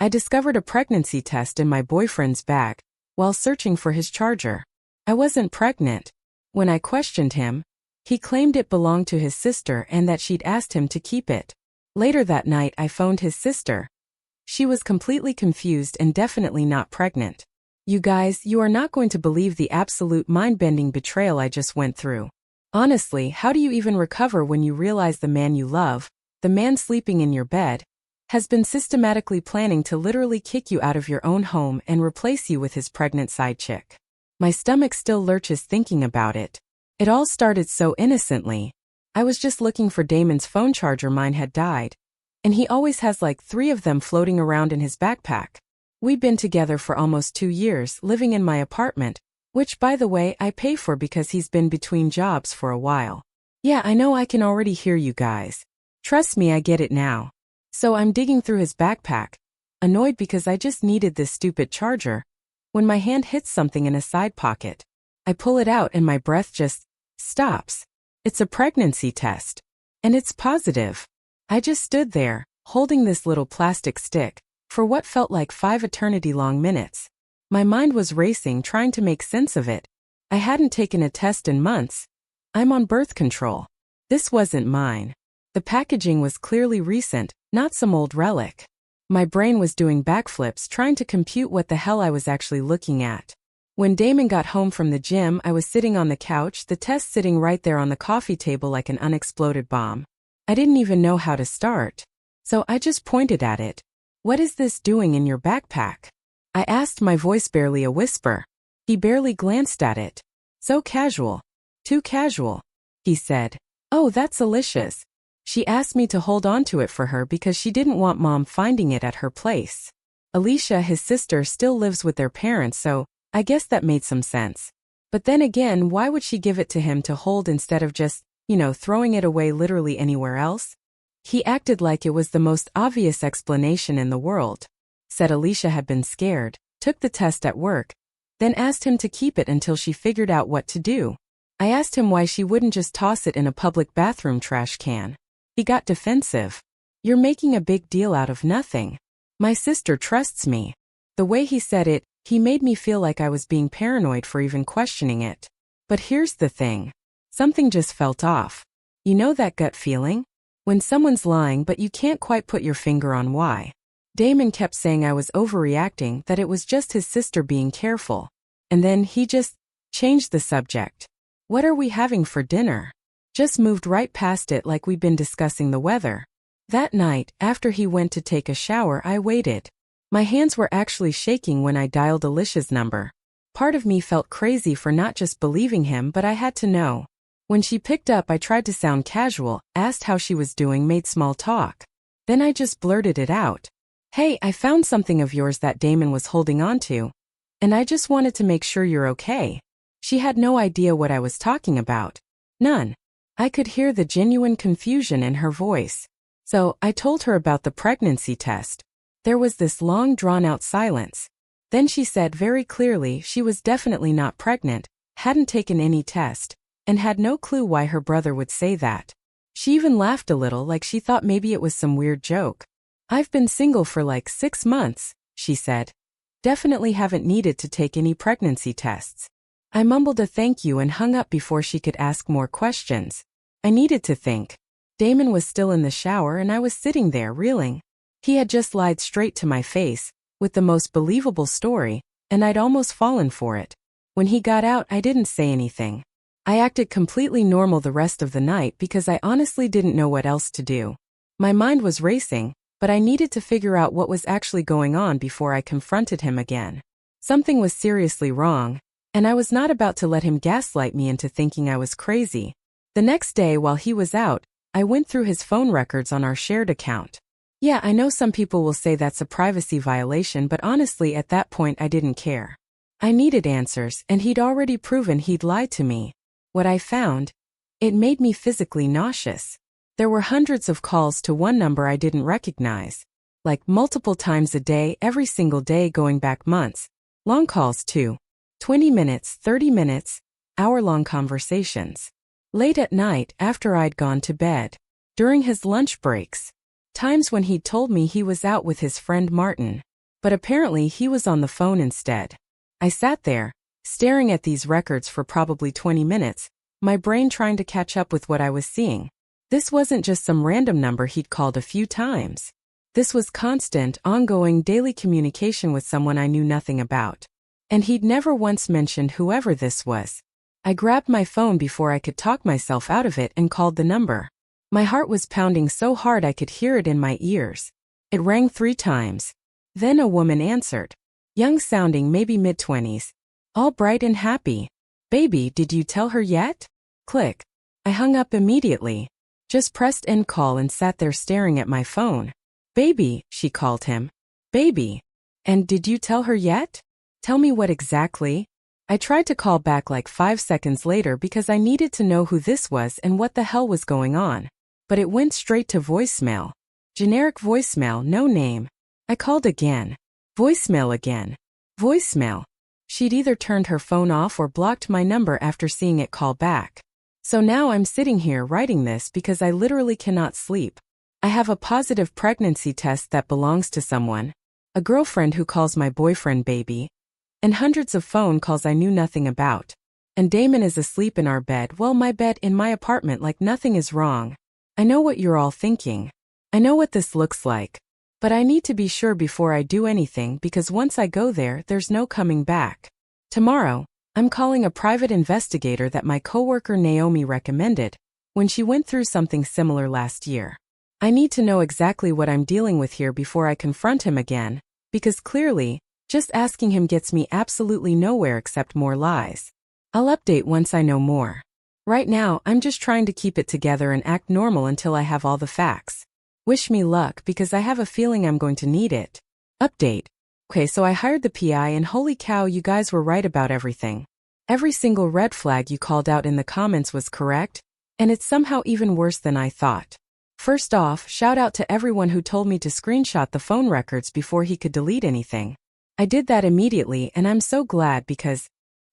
I discovered a pregnancy test in my boyfriend's bag while searching for his charger. I wasn't pregnant. When I questioned him, he claimed it belonged to his sister and that she'd asked him to keep it. Later that night, I phoned his sister. She was completely confused and definitely not pregnant. You guys, you are not going to believe the absolute mind-bending betrayal I just went through. Honestly, how do you even recover when you realize the man you love, the man sleeping in your bed, has been systematically planning to literally kick you out of your own home and replace you with his pregnant side chick? My stomach still lurches thinking about it. It all started so innocently. I was just looking for Damon's phone charger, mine had died. And he always has like 3 of them floating around in his backpack. We've been together for almost 2 years, living in my apartment, which by the way I pay for because he's been between jobs for a while. Yeah, I know, I can already hear you guys. Trust me, I get it now. So I'm digging through his backpack, annoyed because I just needed this stupid charger, when my hand hits something in a side pocket. I pull it out and my breath just stops. It's a pregnancy test. And it's positive. I just stood there, holding this little plastic stick, for what felt like 5 eternity-long minutes. My mind was racing, trying to make sense of it. I hadn't taken a test in months. I'm on birth control. This wasn't mine. The packaging was clearly recent, not some old relic. My brain was doing backflips trying to compute what the hell I was actually looking at. When Damon got home from the gym, I was sitting on the couch, the test sitting right there on the coffee table like an unexploded bomb. I didn't even know how to start. So I just pointed at it. What is this doing in your backpack? I asked, my voice barely a whisper. He barely glanced at it. So casual. Too casual. He said, "Oh, that's Alicia's. She asked me to hold on to it for her because she didn't want Mom finding it at her place." Alicia, his sister, still lives with their parents, so I guess that made some sense. But then again, why would she give it to him to hold instead of just, throwing it away literally anywhere else? He acted like it was the most obvious explanation in the world. Said Alicia had been scared, took the test at work, then asked him to keep it until she figured out what to do. I asked him why she wouldn't just toss it in a public bathroom trash can. He got defensive. "You're making a big deal out of nothing. My sister trusts me." The way he said it, he made me feel like I was being paranoid for even questioning it. But here's the thing. Something just felt off. You know that gut feeling? When someone's lying but you can't quite put your finger on why. Damon kept saying I was overreacting, that it was just his sister being careful. And then he just changed the subject. "What are we having for dinner?" Just moved right past it like we'd been discussing the weather. That night, after he went to take a shower, I waited. My hands were actually shaking when I dialed Alicia's number. Part of me felt crazy for not just believing him, but I had to know. When she picked up, I tried to sound casual, asked how she was doing, made small talk. Then I just blurted it out. "Hey, I found something of yours that Damon was holding on to. And I just wanted to make sure you're okay." She had no idea what I was talking about. None. I could hear the genuine confusion in her voice. So I told her about the pregnancy test. There was this long drawn-out silence. Then she said very clearly she was definitely not pregnant, hadn't taken any test, and had no clue why her brother would say that. She even laughed a little, like she thought maybe it was some weird joke. "I've been single for like 6 months, she said. Definitely haven't needed to take any pregnancy tests. I mumbled a thank you and hung up before she could ask more questions. I needed to think. Damon was still in the shower and I was sitting there reeling. He had just lied straight to my face, with the most believable story, and I'd almost fallen for it. When he got out, I didn't say anything. I acted completely normal the rest of the night because I honestly didn't know what else to do. My mind was racing, but I needed to figure out what was actually going on before I confronted him again. Something was seriously wrong, and I was not about to let him gaslight me into thinking I was crazy. The next day, while he was out, I went through his phone records on our shared account. Yeah, I know some people will say that's a privacy violation, but honestly at that point I didn't care. I needed answers, and he'd already proven he'd lied to me. What I found, it made me physically nauseous. There were hundreds of calls to one number I didn't recognize. Like multiple times a day, every single day going back months. Long calls too. 20 minutes, 30 minutes, hour-long conversations. Late at night after I'd gone to bed. During his lunch breaks. Times when he'd told me he was out with his friend Martin. But apparently he was on the phone instead. I sat there, staring at these records for probably 20 minutes, my brain trying to catch up with what I was seeing. This wasn't just some random number he'd called a few times. This was constant, ongoing daily communication with someone I knew nothing about. And he'd never once mentioned whoever this was. I grabbed my phone before I could talk myself out of it and called the number. My heart was pounding so hard I could hear it in my ears. It rang 3 times. Then a woman answered. Young sounding, maybe mid-20s. All bright and happy. Baby, did you tell her yet? Click. I hung up immediately. Just pressed end call and sat there staring at my phone. Baby, she called him. Baby. And did you tell her yet? Tell me what exactly? I tried to call back like 5 seconds later because I needed to know who this was and what the hell was going on. But it went straight to voicemail. Generic voicemail, no name. I called again. Voicemail again. Voicemail. She'd either turned her phone off or blocked my number after seeing it call back. So now I'm sitting here writing this because I literally cannot sleep. I have a positive pregnancy test that belongs to someone, a girlfriend who calls my boyfriend baby, and hundreds of phone calls I knew nothing about. And Damon is asleep in our bed, well, my bed in my apartment, like nothing is wrong. I know what you're all thinking. I know what this looks like. But I need to be sure before I do anything because once I go there, there's no coming back. Tomorrow, I'm calling a private investigator that my coworker Naomi recommended when she went through something similar last year. I need to know exactly what I'm dealing with here before I confront him again, because clearly, just asking him gets me absolutely nowhere except more lies. I'll update once I know more. Right now, I'm just trying to keep it together and act normal until I have all the facts. Wish me luck because I have a feeling I'm going to need it. Update. Okay, so I hired the PI and holy cow, you guys were right about everything. Every single red flag you called out in the comments was correct, and it's somehow even worse than I thought. First off, shout out to everyone who told me to screenshot the phone records before he could delete anything. I did that immediately and I'm so glad because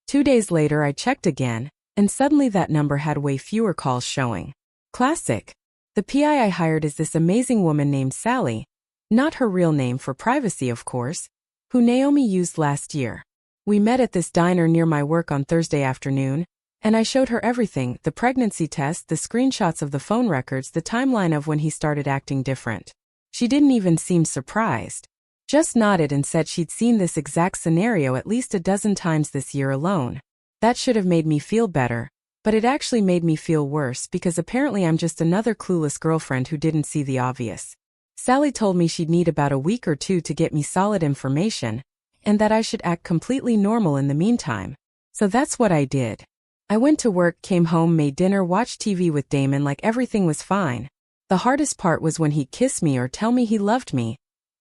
2 days later I checked again, and suddenly that number had way fewer calls showing. Classic. The PI I hired is this amazing woman named Sally, not her real name for privacy of course, who Naomi used last year. We met at this diner near my work on Thursday afternoon, and I showed her everything, the pregnancy test, the screenshots of the phone records, the timeline of when he started acting different. She didn't even seem surprised. Just nodded and said she'd seen this exact scenario at least a dozen times this year alone. That should have made me feel better. But it actually made me feel worse because apparently I'm just another clueless girlfriend who didn't see the obvious. Sally told me she'd need about a week or 2 to get me solid information, and that I should act completely normal in the meantime. So that's what I did. I went to work, came home, made dinner, watched TV with Damon like everything was fine. The hardest part was when he'd kiss me or tell me he loved me,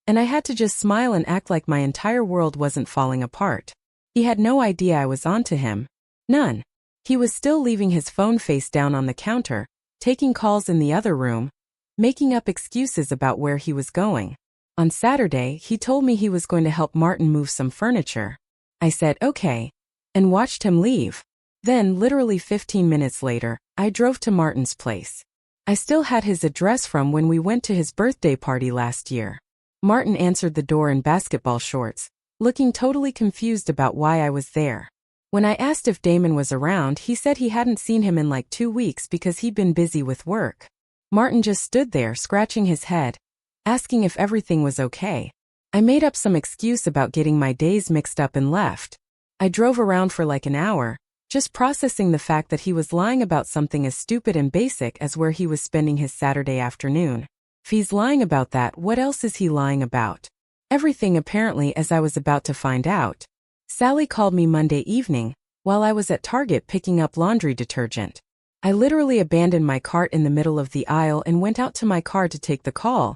and I had to just smile and act like my entire world wasn't falling apart. He had no idea I was onto him. None. He was still leaving his phone face down on the counter, taking calls in the other room, making up excuses about where he was going. On Saturday, he told me he was going to help Martin move some furniture. I said okay, and watched him leave. Then, literally 15 minutes later, I drove to Martin's place. I still had his address from when we went to his birthday party last year. Martin answered the door in basketball shorts, looking totally confused about why I was there. When I asked if Damon was around, he said he hadn't seen him in like 2 weeks because he'd been busy with work. Martin just stood there scratching his head, asking if everything was okay. I made up some excuse about getting my days mixed up and left. I drove around for like an hour, just processing the fact that he was lying about something as stupid and basic as where he was spending his Saturday afternoon. If he's lying about that, what else is he lying about? Everything apparently, as I was about to find out. Sally called me Monday evening, while I was at Target picking up laundry detergent. I literally abandoned my cart in the middle of the aisle and went out to my car to take the call,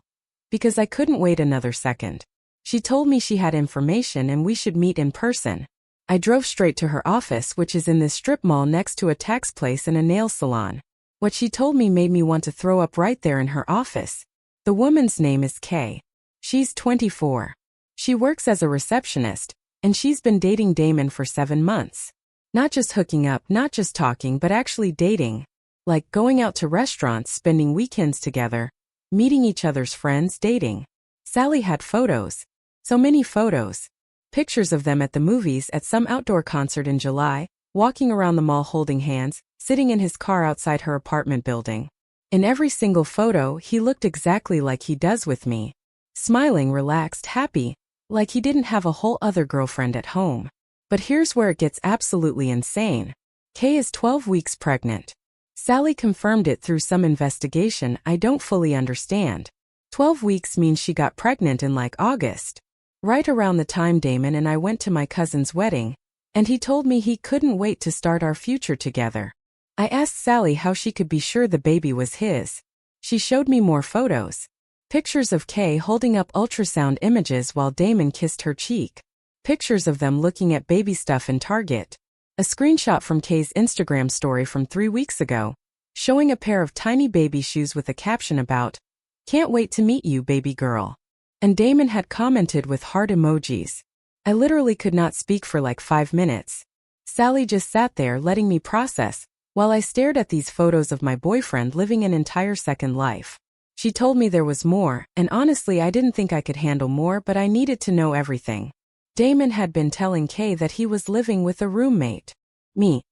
because I couldn't wait another second. She told me she had information and we should meet in person. I drove straight to her office, which is in this strip mall next to a tax place and a nail salon. What she told me made me want to throw up right there in her office. The woman's name is Kay. She's 24. She works as a receptionist, and she's been dating Damon for 7 months. Not just hooking up, not just talking, but actually dating. Like going out to restaurants, spending weekends together, meeting each other's friends, dating. Sally had photos. So many photos. Pictures of them at the movies, at some outdoor concert in July, walking around the mall holding hands, sitting in his car outside her apartment building. In every single photo, he looked exactly like he does with me. Smiling, relaxed, happy, like he didn't have a whole other girlfriend at home. But here's where it gets absolutely insane. Kay is 12 weeks pregnant. Sally confirmed it through some investigation I don't fully understand. 12 weeks means she got pregnant in like August. Right around the time Damon and I went to my cousin's wedding, and he told me he couldn't wait to start our future together. I asked Sally how she could be sure the baby was his. She showed me more photos. Pictures of Kay holding up ultrasound images while Damon kissed her cheek. Pictures of them looking at baby stuff in Target. A screenshot from Kay's Instagram story from 3 weeks ago, showing a pair of tiny baby shoes with a caption about, "Can't wait to meet you, baby girl." And Damon had commented with heart emojis. I literally could not speak for like 5 minutes. Sally just sat there letting me process, while I stared at these photos of my boyfriend living an entire second life. She told me there was more, and honestly I didn't think I could handle more, but I needed to know everything. Damon had been telling Kay that he was living with a roommate. Me.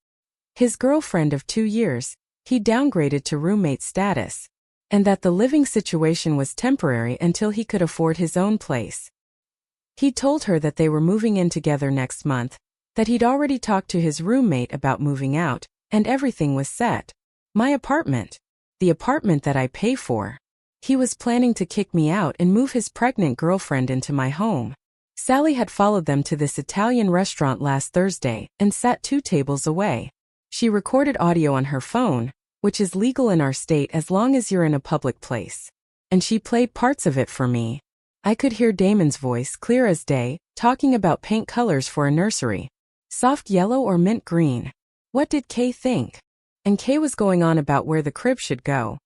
His girlfriend of 2 years, he downgraded to roommate status. And that the living situation was temporary until he could afford his own place. He told her that they were moving in together next month, that he'd already talked to his roommate about moving out, and everything was set. My apartment. The apartment that I pay for. He was planning to kick me out and move his pregnant girlfriend into my home. Sally had followed them to this Italian restaurant last Thursday and sat 2 tables away. She recorded audio on her phone, which is legal in our state as long as you're in a public place. And she played parts of it for me. I could hear Damon's voice clear as day, talking about paint colors for a nursery. Soft yellow or mint green. What did Kay think? And Kay was going on about where the crib should go.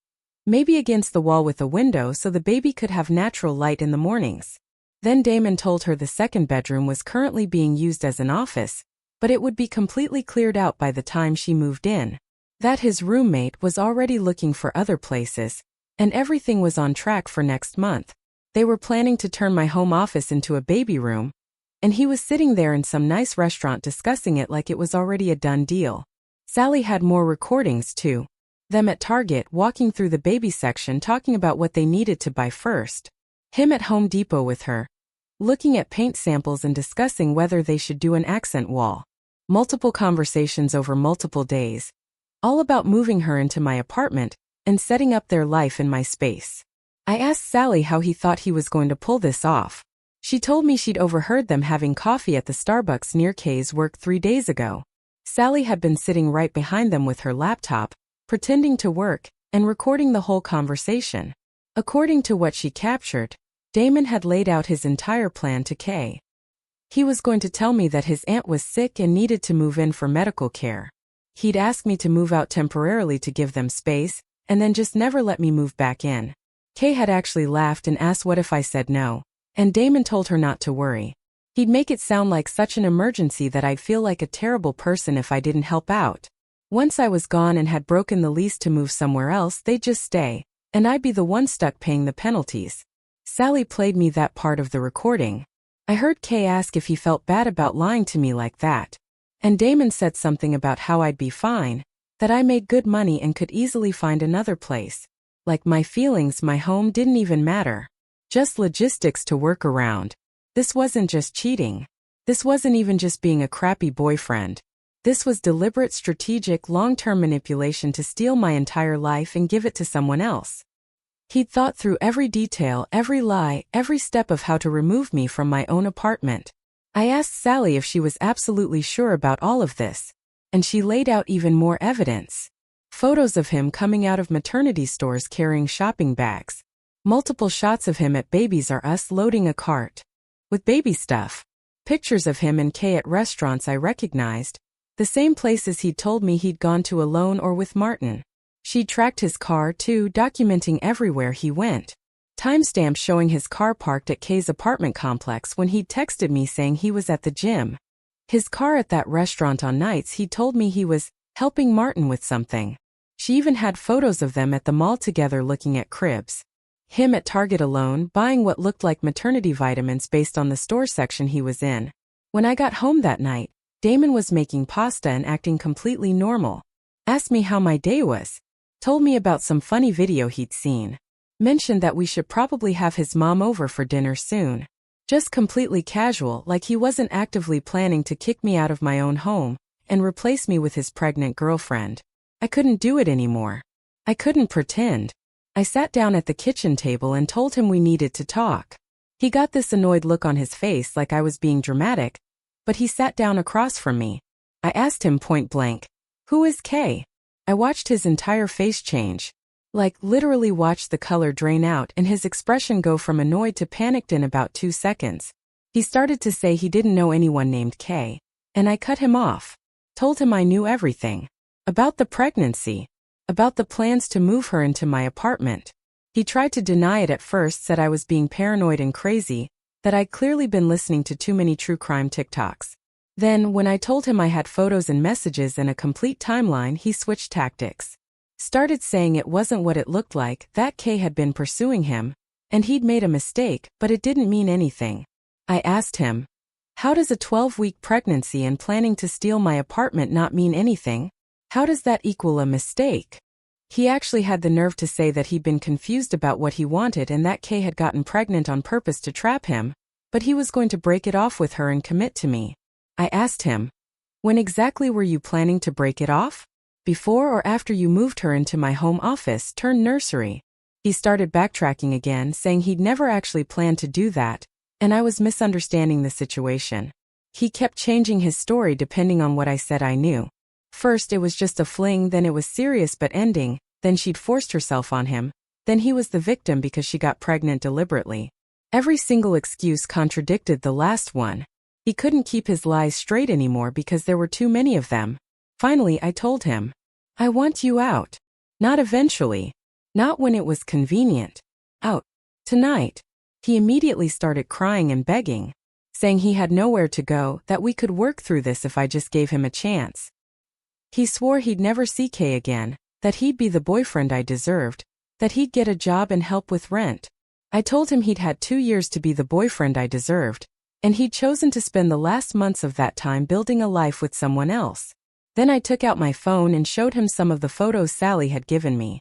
Maybe against the wall with a window so the baby could have natural light in the mornings. Then Damon told her the second bedroom was currently being used as an office, but it would be completely cleared out by the time she moved in. That his roommate was already looking for other places, and everything was on track for next month. They were planning to turn my home office into a baby room, and he was sitting there in some nice restaurant discussing it like it was already a done deal. Sally had more recordings too. Them at Target walking through the baby section talking about what they needed to buy first. Him at Home Depot with her, looking at paint samples and discussing whether they should do an accent wall. Multiple conversations over multiple days. All about moving her into my apartment and setting up their life in my space. I asked Sally how he thought he was going to pull this off. She told me she'd overheard them having coffee at the Starbucks near Kay's work 3 days ago. Sally had been sitting right behind them with her laptop, pretending to work, and recording the whole conversation. According to what she captured, Damon had laid out his entire plan to Kay. He was going to tell me that his aunt was sick and needed to move in for medical care. He'd ask me to move out temporarily to give them space, and then just never let me move back in. Kay had actually laughed and asked what if I said no, and Damon told her not to worry. He'd make it sound like such an emergency that I'd feel like a terrible person if I didn't help out. Once I was gone and had broken the lease to move somewhere else, they'd just stay, and I'd be the one stuck paying the penalties. Sally played me that part of the recording. I heard Kay ask if he felt bad about lying to me like that. And Damon said something about how I'd be fine, that I made good money and could easily find another place. Like my feelings, my home didn't even matter. Just logistics to work around. This wasn't just cheating. This wasn't even just being a crappy boyfriend. This was deliberate, strategic, long-term manipulation to steal my entire life and give it to someone else. He'd thought through every detail, every lie, every step of how to remove me from my own apartment. I asked Sally if she was absolutely sure about all of this, and she laid out even more evidence. Photos of him coming out of maternity stores carrying shopping bags. Multiple shots of him at Babies R Us loading a cart with baby stuff. Pictures of him and Kay at restaurants I recognized, the same places he'd told me he'd gone to alone or with Martin. She tracked his car too, documenting everywhere he went. Timestamps showing his car parked at Kay's apartment complex when he'd texted me saying he was at the gym. His car at that restaurant on nights he told me he was helping Martin with something. She even had photos of them at the mall together looking at cribs. Him at Target alone, buying what looked like maternity vitamins based on the store section he was in. When I got home that night, Damon was making pasta and acting completely normal. Asked me how my day was. Told me about some funny video he'd seen. Mentioned that we should probably have his mom over for dinner soon. Just completely casual, like he wasn't actively planning to kick me out of my own home and replace me with his pregnant girlfriend. I couldn't do it anymore. I couldn't pretend. I sat down at the kitchen table and told him we needed to talk. He got this annoyed look on his face like I was being dramatic, but he sat down across from me. I asked him point blank, "Who is Kay?" I watched his entire face change. Like, literally watched the color drain out and his expression go from annoyed to panicked in about 2 seconds. He started to say he didn't know anyone named Kay, and I cut him off. Told him I knew everything. About the pregnancy. About the plans to move her into my apartment. He tried to deny it at first, said I was being paranoid and crazy, that I'd clearly been listening to too many true crime TikToks. Then, when I told him I had photos and messages and a complete timeline, he switched tactics. Started saying it wasn't what it looked like, that Kay had been pursuing him, and he'd made a mistake, but it didn't mean anything. I asked him, "How does a 12-week pregnancy and planning to steal my apartment not mean anything? How does that equal a mistake?" He actually had the nerve to say that he'd been confused about what he wanted and that Kay had gotten pregnant on purpose to trap him, but he was going to break it off with her and commit to me. I asked him, "When exactly were you planning to break it off? Before or after you moved her into my home office turned nursery?" He started backtracking again, saying he'd never actually planned to do that, and I was misunderstanding the situation. He kept changing his story depending on what I said I knew. First it was just a fling, then it was serious but ending, then she'd forced herself on him, then he was the victim because she got pregnant deliberately. Every single excuse contradicted the last one. He couldn't keep his lies straight anymore because there were too many of them. Finally I told him, "I want you out. Not eventually. Not when it was convenient. Out. Tonight." He immediately started crying and begging, saying he had nowhere to go, that we could work through this if I just gave him a chance. He swore he'd never see Kay again, that he'd be the boyfriend I deserved, that he'd get a job and help with rent. I told him he'd had 2 years to be the boyfriend I deserved, and he'd chosen to spend the last months of that time building a life with someone else. Then I took out my phone and showed him some of the photos Sally had given me.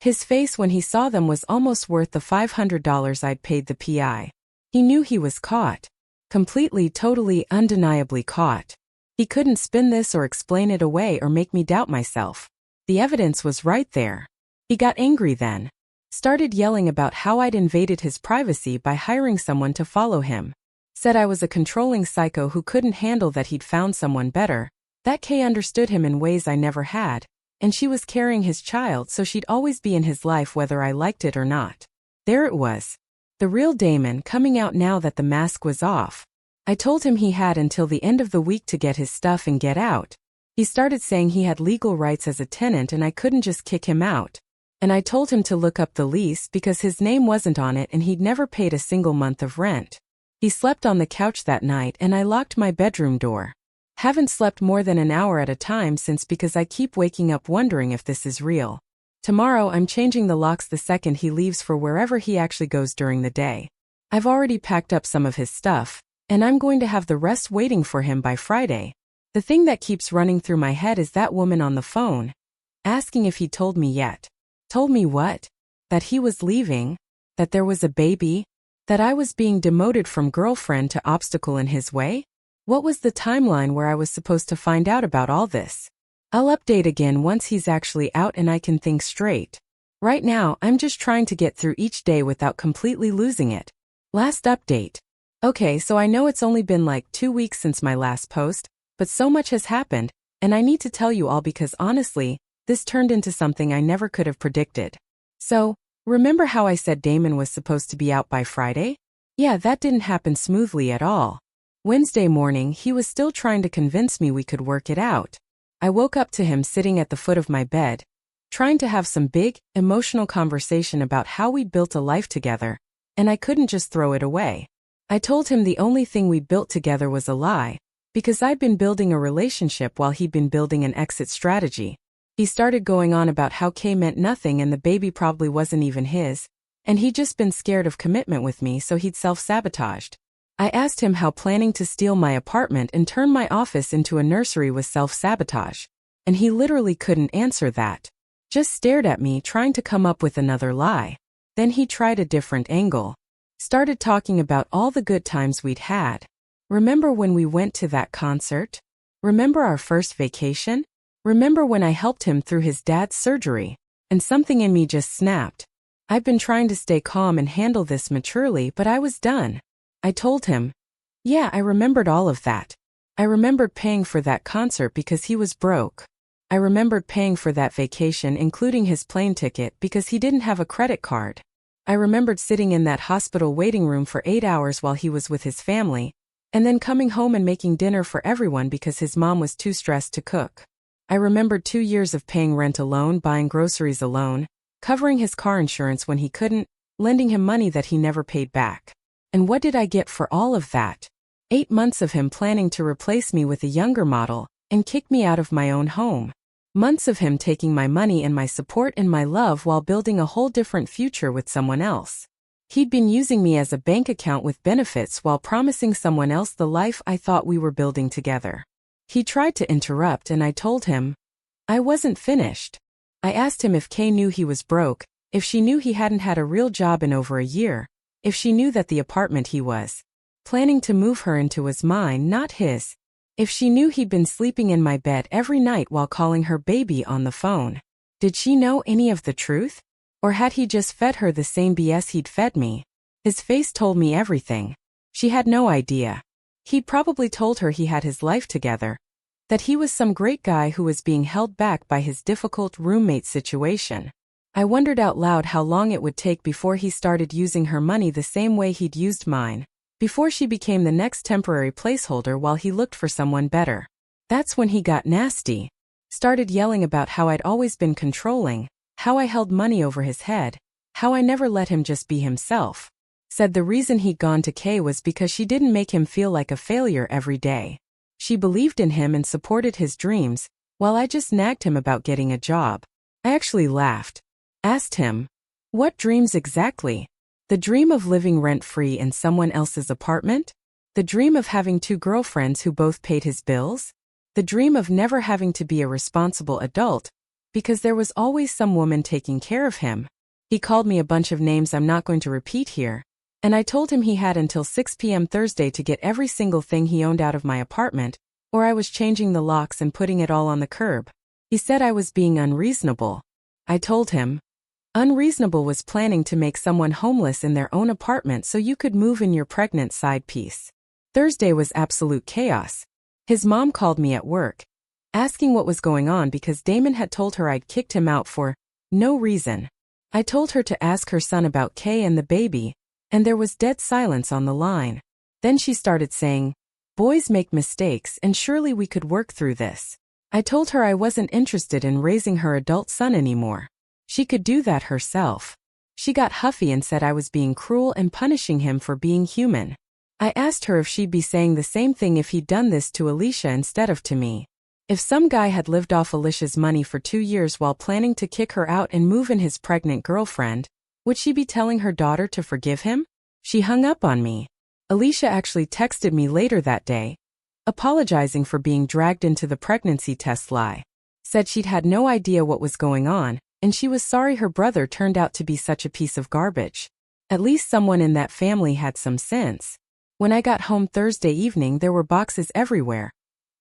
His face when he saw them was almost worth the $500 I'd paid the PI. He knew he was caught. Completely, totally, undeniably caught. He couldn't spin this or explain it away or make me doubt myself. The evidence was right there. He got angry then. Started yelling about how I'd invaded his privacy by hiring someone to follow him. Said I was a controlling psycho who couldn't handle that he'd found someone better, that Kay understood him in ways I never had, and she was carrying his child so she'd always be in his life whether I liked it or not. There it was. The real Damon coming out now that the mask was off. I told him he had until the end of the week to get his stuff and get out. He started saying he had legal rights as a tenant and I couldn't just kick him out. And I told him to look up the lease because his name wasn't on it and he'd never paid a single month of rent. He slept on the couch that night and I locked my bedroom door. Haven't slept more than an hour at a time since because I keep waking up wondering if this is real. Tomorrow I'm changing the locks the second he leaves for wherever he actually goes during the day. I've already packed up some of his stuff, and I'm going to have the rest waiting for him by Friday. The thing that keeps running through my head is that woman on the phone, asking if he told me yet. Told me what? That he was leaving? That there was a baby? That I was being demoted from girlfriend to obstacle in his way? What was the timeline where I was supposed to find out about all this? I'll update again once he's actually out and I can think straight. Right now, I'm just trying to get through each day without completely losing it. Last update. Okay, so I know it's only been like 2 weeks since my last post, but so much has happened, and I need to tell you all because honestly, this turned into something I never could have predicted. So, remember how I said Damon was supposed to be out by Friday? Yeah, that didn't happen smoothly at all. Wednesday morning, he was still trying to convince me we could work it out. I woke up to him sitting at the foot of my bed, trying to have some big, emotional conversation about how we'd built a life together, and I couldn't just throw it away. I told him the only thing we built together was a lie, because I'd been building a relationship while he'd been building an exit strategy. He started going on about how Kay meant nothing and the baby probably wasn't even his, And he'd just been scared of commitment with me, so he'd self-sabotaged. I asked him how planning to steal my apartment and turn my office into a nursery was self-sabotage. And he literally couldn't answer that. Just stared at me, trying to come up with another lie. Then he tried a different angle. Started talking about all the good times we'd had. Remember when we went to that concert? Remember our first vacation? Remember when I helped him through his dad's surgery? And something in me just snapped. I've been trying to stay calm and handle this maturely, but I was done. I told him, yeah, I remembered all of that. I remembered paying for that concert because he was broke. I remembered paying for that vacation, including his plane ticket, because he didn't have a credit card. I remembered sitting in that hospital waiting room for 8 hours while he was with his family, and then coming home and making dinner for everyone because his mom was too stressed to cook. I remembered 2 years of paying rent alone, buying groceries alone, covering his car insurance when he couldn't, lending him money that he never paid back. And what did I get for all of that? 8 months of him planning to replace me with a younger model and kick me out of my own home. Months of him taking my money and my support and my love while building a whole different future with someone else. He'd been using me as a bank account with benefits while promising someone else the life I thought we were building together. He tried to interrupt, and I told him I wasn't finished. I asked him if Kay knew he was broke, if she knew he hadn't had a real job in over a year, if she knew that the apartment he was planning to move her into was mine, not his, if she knew he'd been sleeping in my bed every night while calling her baby on the phone. Did she know any of the truth? Or had he just fed her the same BS he'd fed me? His face told me everything. She had no idea. He'd probably told her he had his life together, that he was some great guy who was being held back by his difficult roommate situation. I wondered out loud how long it would take before he started using her money the same way he'd used mine, before she became the next temporary placeholder while he looked for someone better. That's when he got nasty. Started yelling about how I'd always been controlling, how I held money over his head, how I never let him just be himself. Said the reason he'd gone to Kay was because she didn't make him feel like a failure every day. She believed in him and supported his dreams, while I just nagged him about getting a job. I actually laughed. Asked him, what dreams exactly? The dream of living rent-free in someone else's apartment? The dream of having 2 girlfriends who both paid his bills? The dream of never having to be a responsible adult, because there was always some woman taking care of him? He called me a bunch of names I'm not going to repeat here, and I told him he had until 6 p.m. Thursday to get every single thing he owned out of my apartment, or I was changing the locks and putting it all on the curb. He said I was being unreasonable. I told him, unreasonable was planning to make someone homeless in their own apartment so you could move in your pregnant side piece. Thursday was absolute chaos. His mom called me at work, asking what was going on because Damon had told her I'd kicked him out for no reason. I told her to ask her son about Kay and the baby, and there was dead silence on the line. Then she started saying, boys make mistakes and surely we could work through this. I told her I wasn't interested in raising her adult son anymore. She could do that herself. She got huffy and said I was being cruel and punishing him for being human. I asked her if she'd be saying the same thing if he'd done this to Alicia instead of to me. If some guy had lived off Alicia's money for 2 years while planning to kick her out and move in his pregnant girlfriend, would she be telling her daughter to forgive him? She hung up on me. Alicia actually texted me later that day, apologizing for being dragged into the pregnancy test lie. Said she'd had no idea what was going on, and she was sorry her brother turned out to be such a piece of garbage. At least someone in that family had some sense. When I got home Thursday evening, there were boxes everywhere,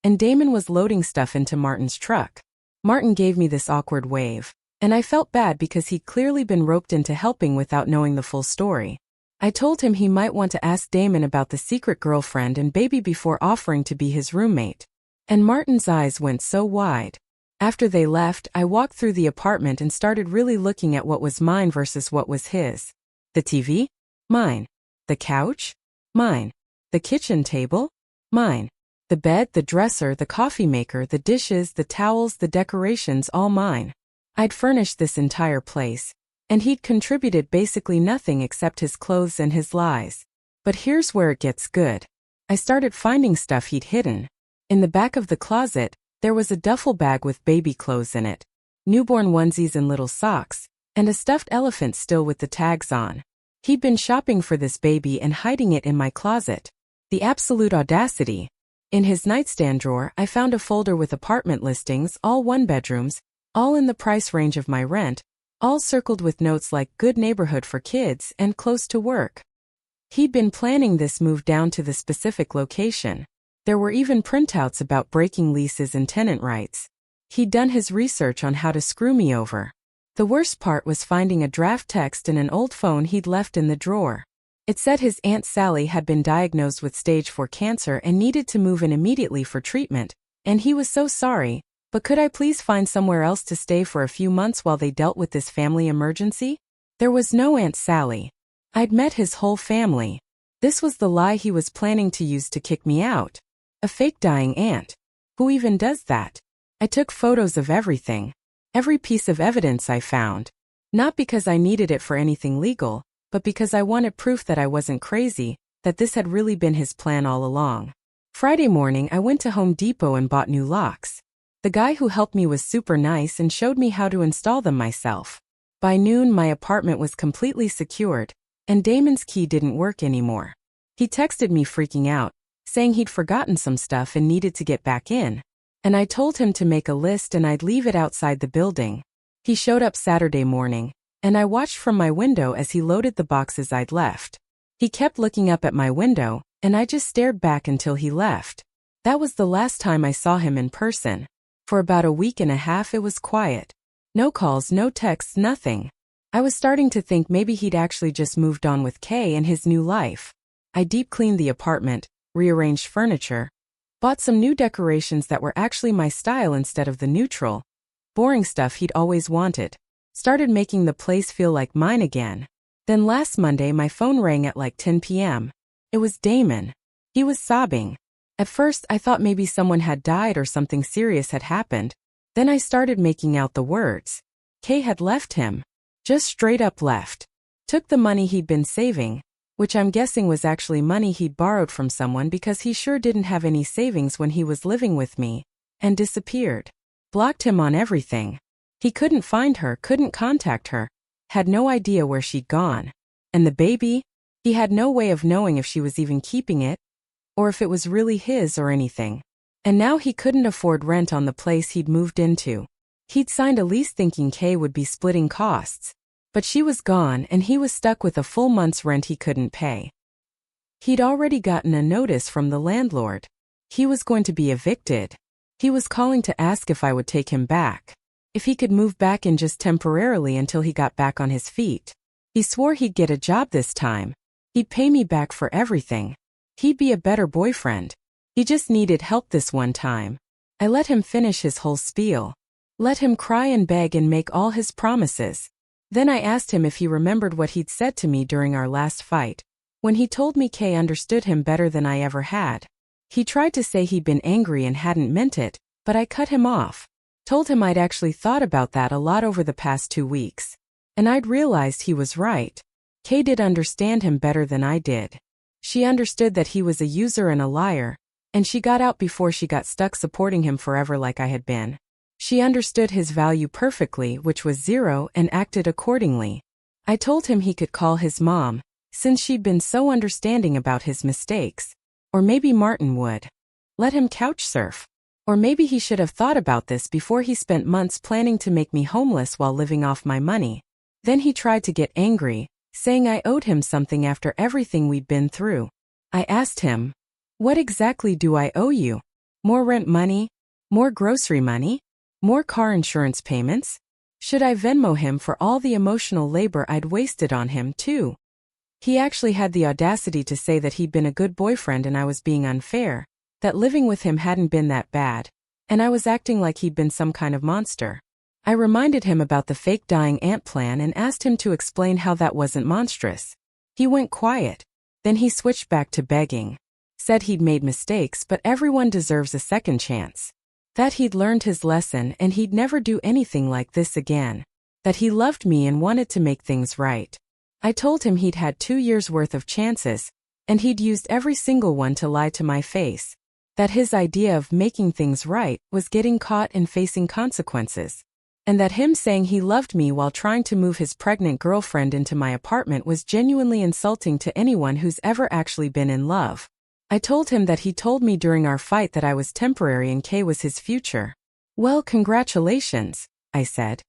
and Damon was loading stuff into Martin's truck. Martin gave me this awkward wave, and I felt bad because he'd clearly been roped into helping without knowing the full story. I told him he might want to ask Damon about the secret girlfriend and baby before offering to be his roommate. And Martin's eyes went so wide. After they left, I walked through the apartment and started really looking at what was mine versus what was his. The TV? Mine. The couch? Mine. The kitchen table? Mine. The bed, the dresser, the coffee maker, the dishes, the towels, the decorations, all mine. I'd furnished this entire place, and he'd contributed basically nothing except his clothes and his lies. But here's where it gets good. I started finding stuff he'd hidden. In the back of the closet, there was a duffel bag with baby clothes in it, newborn onesies and little socks, and a stuffed elephant still with the tags on. He'd been shopping for this baby and hiding it in my closet. The absolute audacity. In his nightstand drawer, I found a folder with apartment listings, all one-bedrooms, all in the price range of my rent, all circled with notes like good neighborhood for kids and close to work. He'd been planning this move down to the specific location. There were even printouts about breaking leases and tenant rights. He'd done his research on how to screw me over. The worst part was finding a draft text in an old phone he'd left in the drawer. It said his Aunt Sally had been diagnosed with stage 4 cancer and needed to move in immediately for treatment, and he was so sorry, but could I please find somewhere else to stay for a few months while they dealt with this family emergency? There was no Aunt Sally. I'd met his whole family. This was the lie he was planning to use to kick me out. A fake dying aunt. Who even does that? I took photos of everything. Every piece of evidence I found. Not because I needed it for anything legal, but because I wanted proof that I wasn't crazy, that this had really been his plan all along. Friday morning I went to Home Depot and bought new locks. The guy who helped me was super nice and showed me how to install them myself. By noon my apartment was completely secured, and Damon's key didn't work anymore. He texted me freaking out, saying he'd forgotten some stuff and needed to get back in, and I told him to make a list and I'd leave it outside the building. He showed up Saturday morning, and I watched from my window as he loaded the boxes I'd left. He kept looking up at my window, and I just stared back until he left. That was the last time I saw him in person. For about a week and a half it was quiet. No calls, no texts, nothing. I was starting to think maybe he'd actually just moved on with Kay and his new life. I deep cleaned the apartment, rearranged furniture, bought some new decorations that were actually my style instead of the neutral, boring stuff he'd always wanted. Started making the place feel like mine again. Then last Monday my phone rang at like 10 p.m. It was Damon. He was sobbing. At first I thought maybe someone had died or something serious had happened. Then I started making out the words. Kay had left him. Just straight up left. Took the money he'd been saving, which I'm guessing was actually money he'd borrowed from someone because he sure didn't have any savings when he was living with me, and disappeared. Blocked him on everything. He couldn't find her, couldn't contact her, had no idea where she'd gone. And the baby? He had no way of knowing if she was even keeping it, or if it was really his or anything. And now he couldn't afford rent on the place he'd moved into. He'd signed a lease thinking Kay would be splitting costs, but she was gone and he was stuck with a full month's rent he couldn't pay. He'd already gotten a notice from the landlord. He was going to be evicted. He was calling to ask if I would take him back. If he could move back in just temporarily until he got back on his feet. He swore he'd get a job this time. He'd pay me back for everything. He'd be a better boyfriend. He just needed help this one time. I let him finish his whole spiel. Let him cry and beg and make all his promises. Then I asked him if he remembered what he'd said to me during our last fight, when he told me Kay understood him better than I ever had. He tried to say he'd been angry and hadn't meant it, but I cut him off. Told him I'd actually thought about that a lot over the past 2 weeks. And I'd realized he was right. Kay did understand him better than I did. She understood that he was a user and a liar, and she got out before she got stuck supporting him forever like I had been. She understood his value perfectly, which was 0, and acted accordingly. I told him he could call his mom, since she'd been so understanding about his mistakes. Or maybe Martin would. Let him couch surf. Or maybe he should have thought about this before he spent months planning to make me homeless while living off my money. Then he tried to get angry, saying I owed him something after everything we'd been through. I asked him, "What exactly do I owe you? More rent money? More grocery money? More car insurance payments? Should I Venmo him for all the emotional labor I'd wasted on him, too?" He actually had the audacity to say that he'd been a good boyfriend and I was being unfair, that living with him hadn't been that bad, and I was acting like he'd been some kind of monster. I reminded him about the fake dying aunt plan and asked him to explain how that wasn't monstrous. He went quiet. Then he switched back to begging. Said he'd made mistakes but everyone deserves a second chance. That he'd learned his lesson and he'd never do anything like this again. That he loved me and wanted to make things right. I told him he'd had 2 years' worth of chances, and he'd used every single one to lie to my face. That his idea of making things right was getting caught and facing consequences. and that him saying he loved me while trying to move his pregnant girlfriend into my apartment was genuinely insulting to anyone who's ever actually been in love. I told him that he told me during our fight that I was temporary and Kay was his future. Well, congratulations, I said.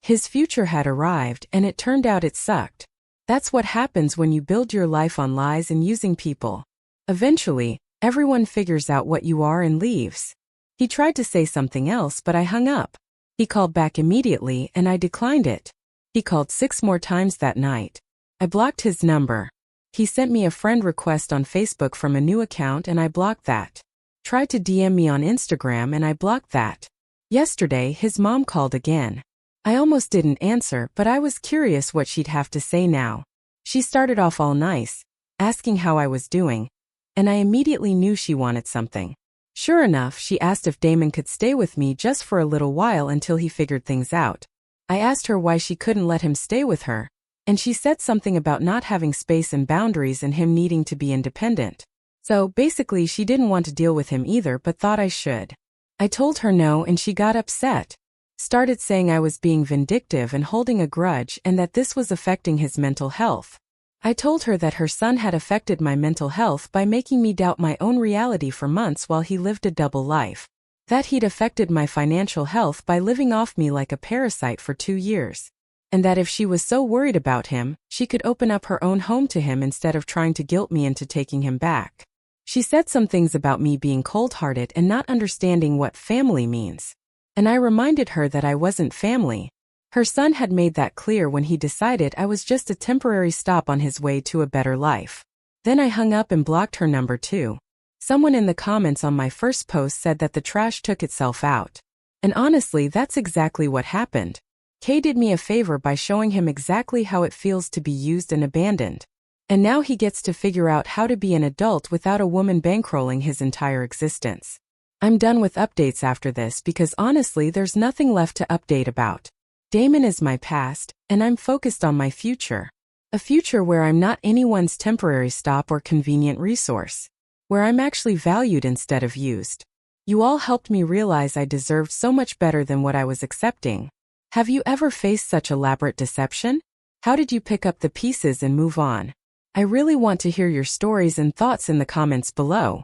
His future had arrived, and it turned out it sucked. That's what happens when you build your life on lies and using people. Eventually, everyone figures out what you are and leaves. He tried to say something else, but I hung up. He called back immediately, and I declined it. He called 6 more times that night. I blocked his number. He sent me a friend request on Facebook from a new account, and I blocked that. Tried to DM me on Instagram, and I blocked that. Yesterday, his mom called again. I almost didn't answer, but I was curious what she'd have to say now. She started off all nice, asking how I was doing, and I immediately knew she wanted something. Sure enough, she asked if Damon could stay with me just for a little while until he figured things out. I asked her why she couldn't let him stay with her, and she said something about not having space and boundaries and him needing to be independent. So basically, she didn't want to deal with him either but thought I should. I told her no, and she got upset. Started saying I was being vindictive and holding a grudge and that this was affecting his mental health. I told her that her son had affected my mental health by making me doubt my own reality for months while he lived a double life. That he'd affected my financial health by living off me like a parasite for 2 years. And that if she was so worried about him, she could open up her own home to him instead of trying to guilt me into taking him back. She said some things about me being cold-hearted and not understanding what family means. And I reminded her that I wasn't family. Her son had made that clear when he decided I was just a temporary stop on his way to a better life. Then I hung up and blocked her number too. Someone in the comments on my first post said that the trash took itself out. And honestly, that's exactly what happened. Kay did me a favor by showing him exactly how it feels to be used and abandoned. And now he gets to figure out how to be an adult without a woman bankrolling his entire existence. I'm done with updates after this because honestly there's nothing left to update about. Damon is my past, and I'm focused on my future. A future where I'm not anyone's temporary stop or convenient resource. Where I'm actually valued instead of used. You all helped me realize I deserved so much better than what I was accepting. Have you ever faced such elaborate deception? How did you pick up the pieces and move on? I really want to hear your stories and thoughts in the comments below.